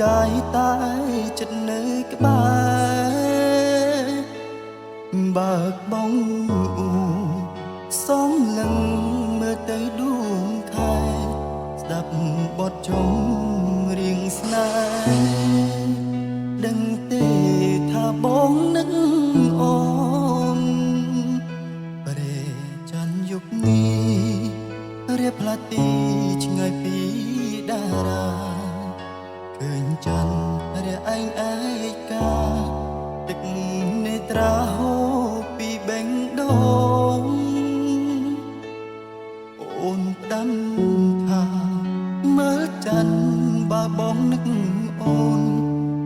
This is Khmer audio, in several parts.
កាយតែចិត្តនៅក្បែរបើកបងសំលឹងមើលទៅដួងខែស្ដាប់បទចម្រៀងស្នេហ៍ដឹងទេថាបងនឹកអូនព្រះច័ន្ទយប់នេះរៀបផ្លាទីឆ្ងាយពីតារាឃើញច័ន្ទរះឯងឯកាទឹកនេត្រាហូរពីបេះដូងអូនផ្ដាំថាមើលច័ន្ទបើបងនឹកអូន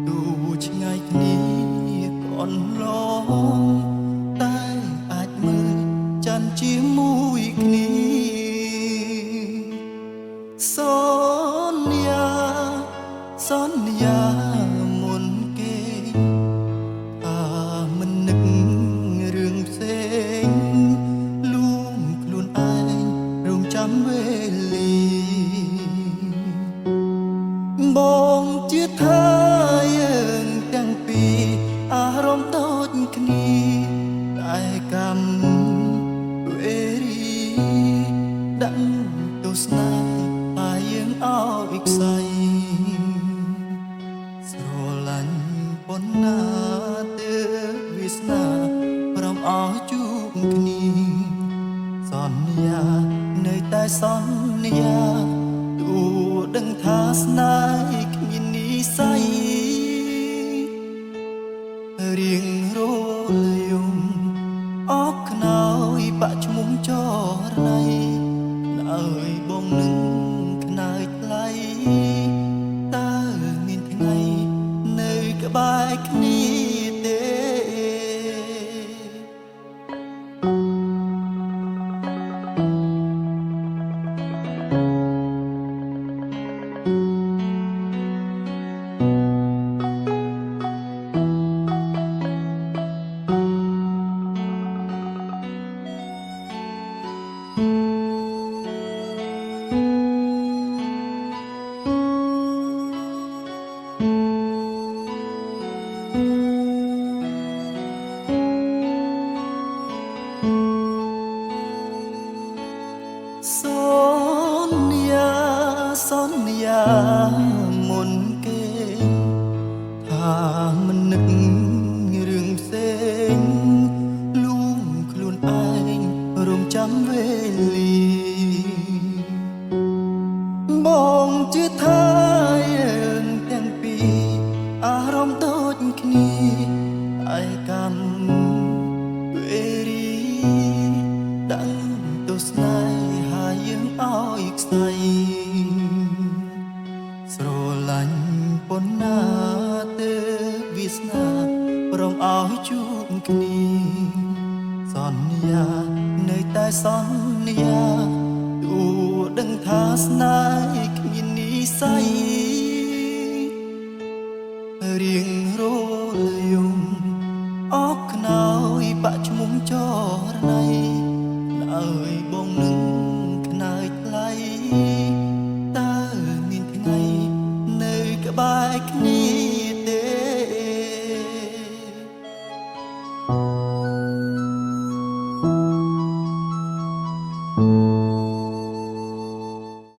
ទូឆ្ងាយគ្នាកូនឡងតែអាចមើលច័ន្ទជាមួយគ្នាសន្យាសន្យាមុនគេថាមិននឹករឿងផ្សេងលួងខ្លួនឯងរងចាំវេលាបងជឿថាយើងទាំងពីរអារម្មណ៍ដូចគ្នាតែកម្មវេរីដាក់ទស្សនាហើយយើងឲ្យខ្សែស្រឡាញ់ប៉ុណ្ណាទើបវាសនាព្រមឲ្យជួបគ្នាសន្យានៅតែសន្យាទោះដឹងថាស្នេហ៍គ្មាននិស្ស័យរៀងរលយំអបខ្នើយបាក់ឈ្មោះចរណៃអើយបងនឹងខ្នើយថ្លៃតើមានថ្ងៃនៅក្បែរគ្នាទេ សន្យាសន្យាមុនគេថាមិននឹករឿងផ្សេងលួងខ្លួនឯងរំចាំវេលាបងជឿថាយើងទាំងពីរអារម្មណ៍ដូចគ្នាឯកម្មវេរីដឹងទស្សនាហើយយើងឲ្យខ្សែស្រឡាញ់ប៉ុណ្ណាទើបវាសនាព្រមឲ្យជួបគ្នាសន្យានៅតែសន្យាទោះដឹងថាស្នេហ៍គ្មាននិស្ស័យរៀងរលយំអបខ្នើយបាក់ឈ្មោះចរណៃអើយបងនឹង